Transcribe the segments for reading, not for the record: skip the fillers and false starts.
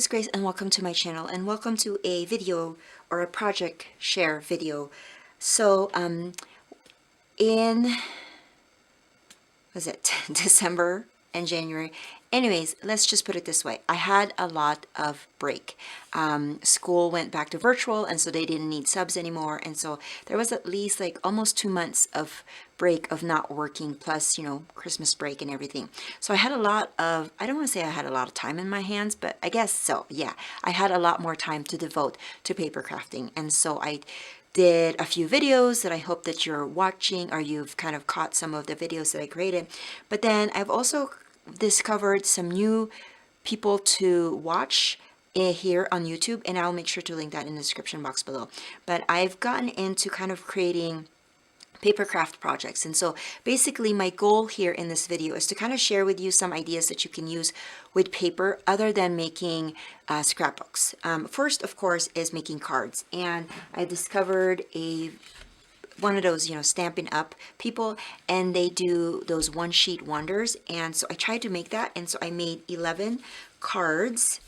is Grace and welcome to my channel and welcome to a video or a project share video. So in was it December and January, anyways, let's just put it this way, I had a lot of break. School went back to virtual, and so they didn't need subs anymore, and so there was at least like almost 2 months of break of not working, plus, you know, Christmas break and everything. So I had a lot of, I don't want to say I had a lot of time in my hands, but I guess so, yeah. I had a lot more time to devote to paper crafting, and so I did a few videos that I hope that you're watching, or you've kind of caught some of the videos that I created. But then I've also discovered some new people to watch here on YouTube, and I'll make sure to link that in the description box below. But I've gotten into kind of creating paper craft projects, and so basically my goal here in this video is to kind of share with you some ideas that you can use with paper other than making scrapbooks. First, of course, is making cards, and I discovered one of those, you know, Stampin' Up people, and they do those one sheet wonders, and so I tried to make that, and so I made 11 cards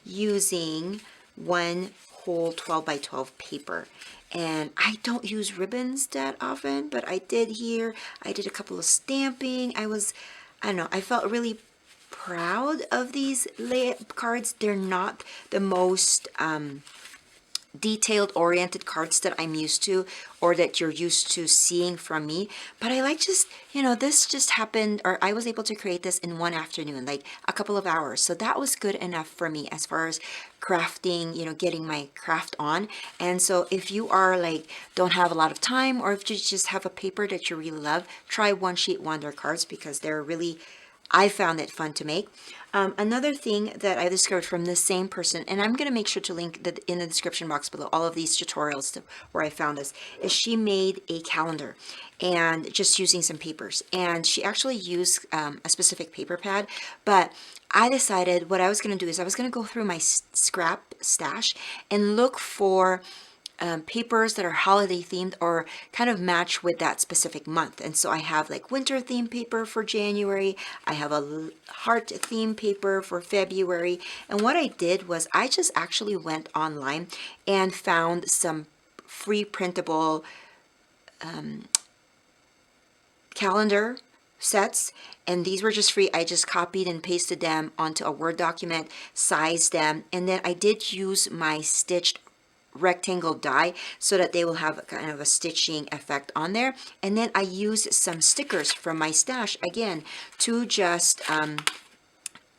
using one whole 12 by 12 paper. And I don't use ribbons that often, but I did here. I did a couple of stamping. I don't know, I felt really proud of these cards. They're not the most detailed oriented cards that I'm used to, or that you're used to seeing from me, but I like, just, you know, this just happened, or I was able to create this in one afternoon, like a couple of hours, so that was good enough for me as far as crafting, you know, getting my craft on. And so if you are like, don't have a lot of time, or if you just have a paper that you really love, try one sheet wonder cards, because they're really, I found it fun to make. Another thing that I discovered from the same person, and I'm going to make sure to link in the description box below all of these tutorials to where I found this, is she made a calendar, and just using some papers, and she actually used a specific paper pad. But I decided what I was going to do is I was going to go through my scrap stash and look for papers that are holiday themed or kind of match with that specific month. And so I have like winter theme paper for January, I have a heart theme paper for February. And what I did was I just actually went online and found some free printable calendar sets, and these were just free. I just copied and pasted them onto a Word document, sized them, and then I did use my stitched rectangle die so that they will have kind of a stitching effect on there. And then I used some stickers from my stash again to just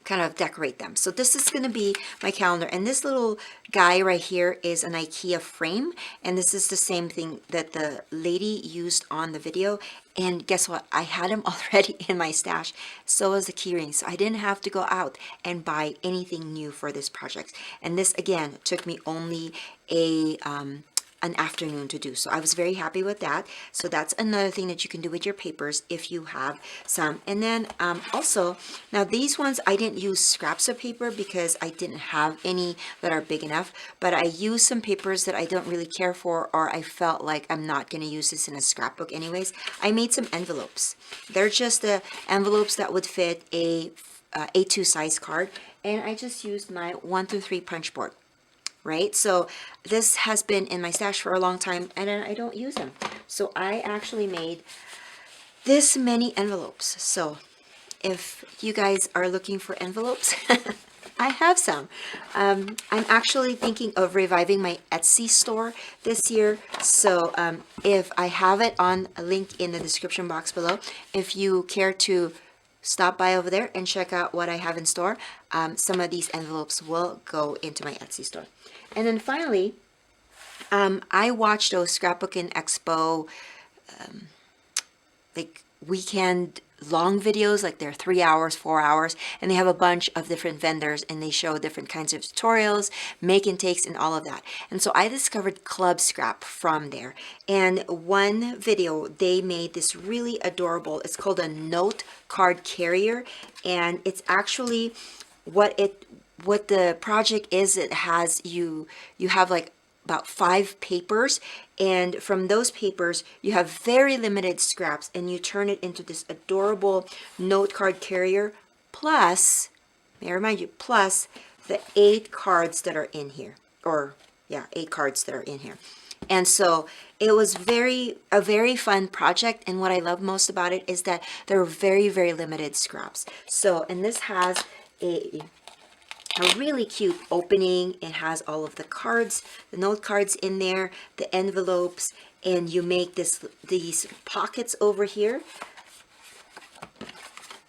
kind of decorate them. So this is going to be my calendar, and this little guy right here is an IKEA frame, and this is the same thing that the lady used on the video. And guess what, I had them already in my stash. So was the key ring, so I didn't have to go out and buy anything new for this project. And this again took me only an afternoon to do, so I was very happy with that. So that's another thing that you can do with your papers if you have some. And then also, now these ones I didn't use scraps of paper because I didn't have any that are big enough, but I used some papers that I don't really care for, or I felt like I'm not going to use this in a scrapbook anyways. I made some envelopes. They're just the envelopes that would fit a A2 size card, and I just used my 1-3 punch board. Right, so this has been in my stash for a long time, and I don't use them. So I actually made this many envelopes. So if you guys are looking for envelopes, I have some. I'm actually thinking of reviving my Etsy store this year. So if I have it on a link in the description box below, if you care to stop by over there and check out what I have in store, some of these envelopes will go into my Etsy store. And then finally, I watched those Scrapbooking Expo like weekend long videos, like they're 3 hours, 4 hours, and they have a bunch of different vendors, and they show different kinds of tutorials, make and takes, and all of that. And so I discovered Club Scrap from there, and one video they made this really adorable, it's called a note card carrier, and it's actually what the project is. It has you have like about 5 papers, and from those papers you have very limited scraps, and you turn it into this adorable note card carrier, plus, may I remind you, plus the 8 cards that are in here, or yeah, 8 cards that are in here. And so it was a very fun project, and what I love most about it is that there were very, very limited scraps. So, and this has a really cute opening. It has all of the cards, the note cards in there, the envelopes, and you make these pockets over here,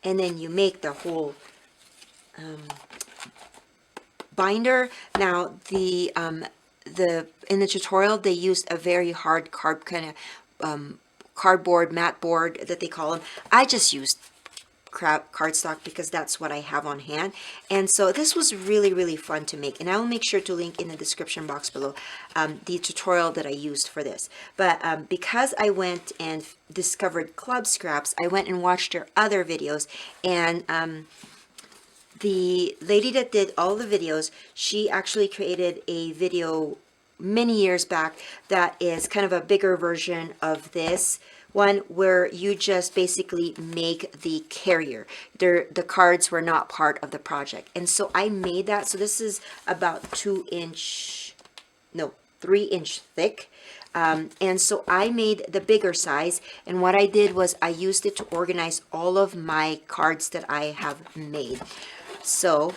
and then you make the whole binder. Now in the tutorial they used a very hard cardboard, mat board that they call them. I just used cardstock because that's what I have on hand, and so this was really, really fun to make, and I will make sure to link in the description box below the tutorial that I used for this. But because I went and discovered Club Scraps, I went and watched their other videos, and the lady that did all the videos, she actually created a video many years back that is kind of a bigger version of this one, where you just basically make the carrier. The cards were not part of the project, and so I made that. So this is about 3-inch thick, and so I made the bigger size, and what I did was I used it to organize all of my cards that I have made. So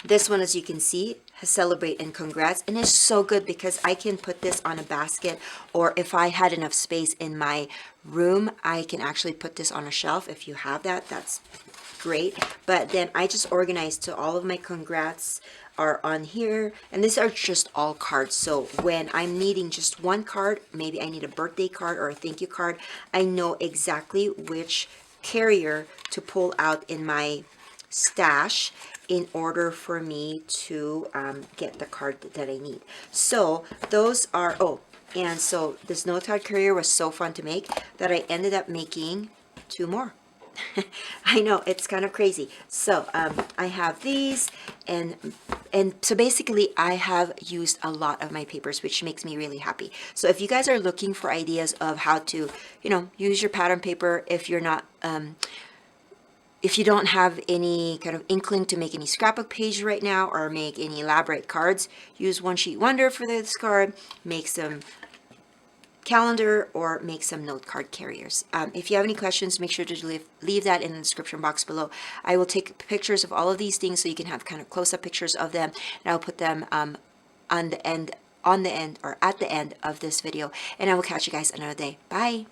this one, as you can see, has Celebrate and Congrats, and it's so good because I can put this on a basket, or if I had enough space in my room, I can actually put this on a shelf. If you have that, that's great. But then I just organized to all of my congrats are on here, and these are just all cards. So when I'm needing just one card, maybe I need a birthday card or a thank you card, I know exactly which carrier to pull out in my stash in order for me to get the card that I need. So those are, oh, and so this note card carrier was so fun to make that I ended up making 2 more. I know, it's kind of crazy. So I have these, and so basically I have used a lot of my papers, which makes me really happy. So if you guys are looking for ideas of how to, you know, use your pattern paper, if you're not if you don't have any kind of inkling to make any scrapbook page right now or make any elaborate cards, use One Sheet Wonder for this card, make some calendar, or make some note card carriers. If you have any questions, make sure to leave that in the description box below. I will take pictures of all of these things so you can have kind of close-up pictures of them, and I'll put them on the end or at the end of this video, and I will catch you guys another day. Bye.